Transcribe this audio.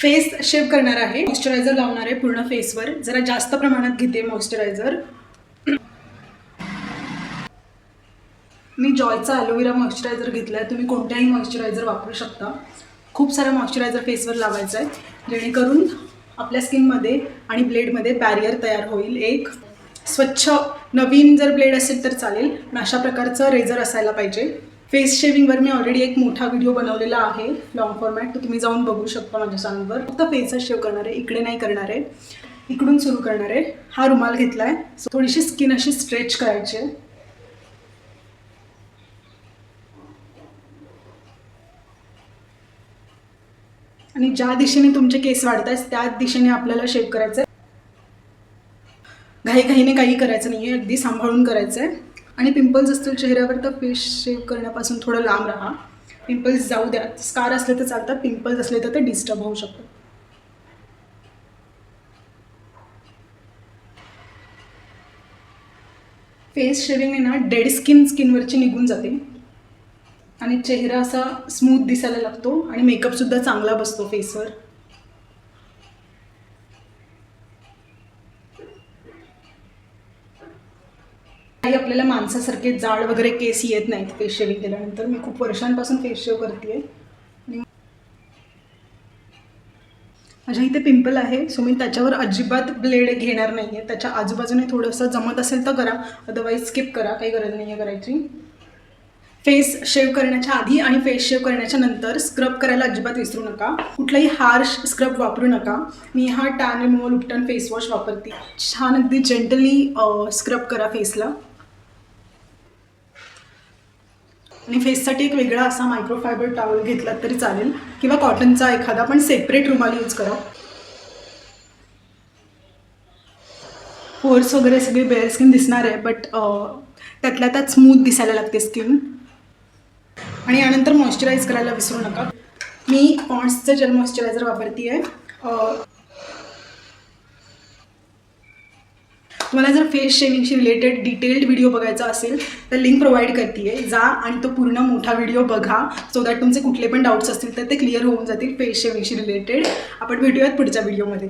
Face शेव करणार आहे, moisturiser लावणार आहे पूर्ण फेसवर. जरा जास्त प्रमाणात घेते मॉइश्चरायझर. मी जॉयचा ॲलोवेरा मॉइश्चरायझर घेतला आहे. तुम्ही कोणत्याही मॉइश्चरायझर वापरू शकता. खूप सारा मॉइश्चरायझर फेसवर लावायचा आहे, जेणेकरून आपल्या स्किनमध्ये आणि ब्लेडमध्ये बॅरियर तयार होईल. एक स्वच्छ नवीन जर ब्लेड असेल तर चालेल, पण अशा प्रकारचं रेझर असायला पाहिजे. फेस शेविंगवर मी ऑलरेडी एक मोठा व्हिडिओ बनवलेला आहे लॉंग फॉर्मॅट, तो तुम्ही जाऊन बघू शकता माझ्या चॅनलवर. फक्त फेसच शेव करणार आहे, इकडे नाही करणार आहे, इकडून सुरू करणार आहे. हा रुमाल घेतला आहे, थोडीशी स्किन अशी स्ट्रेच करायची आहे. आणि ज्या दिशेने तुमचे केस वाढत आहेत त्याच दिशेने आपल्याला शेव करायचं आहे. घाईघाईने काही करायचं नाही आहे, अगदी सांभाळून करायचं आहे. आणि पिंपल्स असतील चेहऱ्यावर तर फेस शेव करण्यापासून थोडं लांब राहा. पिंपल्स जाऊ द्या. स्कार असले तर चालतात, पिंपल्स असले तर ते डिस्टर्ब होऊ शकतात. फेस शेविंगने ना डेड स्किनवरची निघून जाते आणि चेहरा असा स्मूथ दिसायला लागतो आणि मेकअपसुद्धा चांगला बसतो फेसवर. काही आपल्याला माणसासारखे जाड वगैरे केस येत नाहीत फेस शेविंग केल्यानंतर. मी खूप वर्षांपासून फेस शेव करते. माझ्या इथे पिंपल आहे, सो मी त्याच्यावर अजिबात ब्लेड घेणार नाही आहे. त्याच्या आजूबाजूने थोडंसं जमत असेल तर करा, अदरवाईज स्किप करा, काही गरज नाही आहे करायची. फेस शेव करण्याच्या आधी आणि फेस शेव करण्याच्या नंतर स्क्रब करायला अजिबात विसरू नका. कुठलाही हार्श स्क्रब वापरू नका. मी हा टॅन रिमूव्हल उपटन फेस वॉश वापरते. छान अगदी जेंटली स्क्रब करा फेसला. आणि फेससाठी एक वेगळा असा मायक्रोफायबर टॉवेल घेतला तरी चालेल, किंवा कॉटनचा एखादा, पण सेपरेट रुमाल यूज करा. पोर्स वगैरे सगळी बेअर स्किन दिसणार आहे, बट त्यातल्या त्यात स्मूथ दिसायला लागते स्किन. आणि यानंतर मॉइश्चराईज करायला विसरू नका. मी पॉन्ड्सचं जेल मॉइश्चरायझर वापरते आहे. तुम्हाला जर फेस शेविंगशी रिलेटेड डिटेल्ड व्हिडिओ बघायचा असेल तर लिंक प्रोव्हाइड करते आहे, जा आणि तो पूर्ण मोठा व्हिडिओ बघा, सो दॅट तुमचे कुठले पण डाऊट्स असतील तर ते क्लिअर होऊन जातील फेस शेविंगशी रिलेटेड. आपण भेटूयात पुढच्या व्हिडिओमध्ये.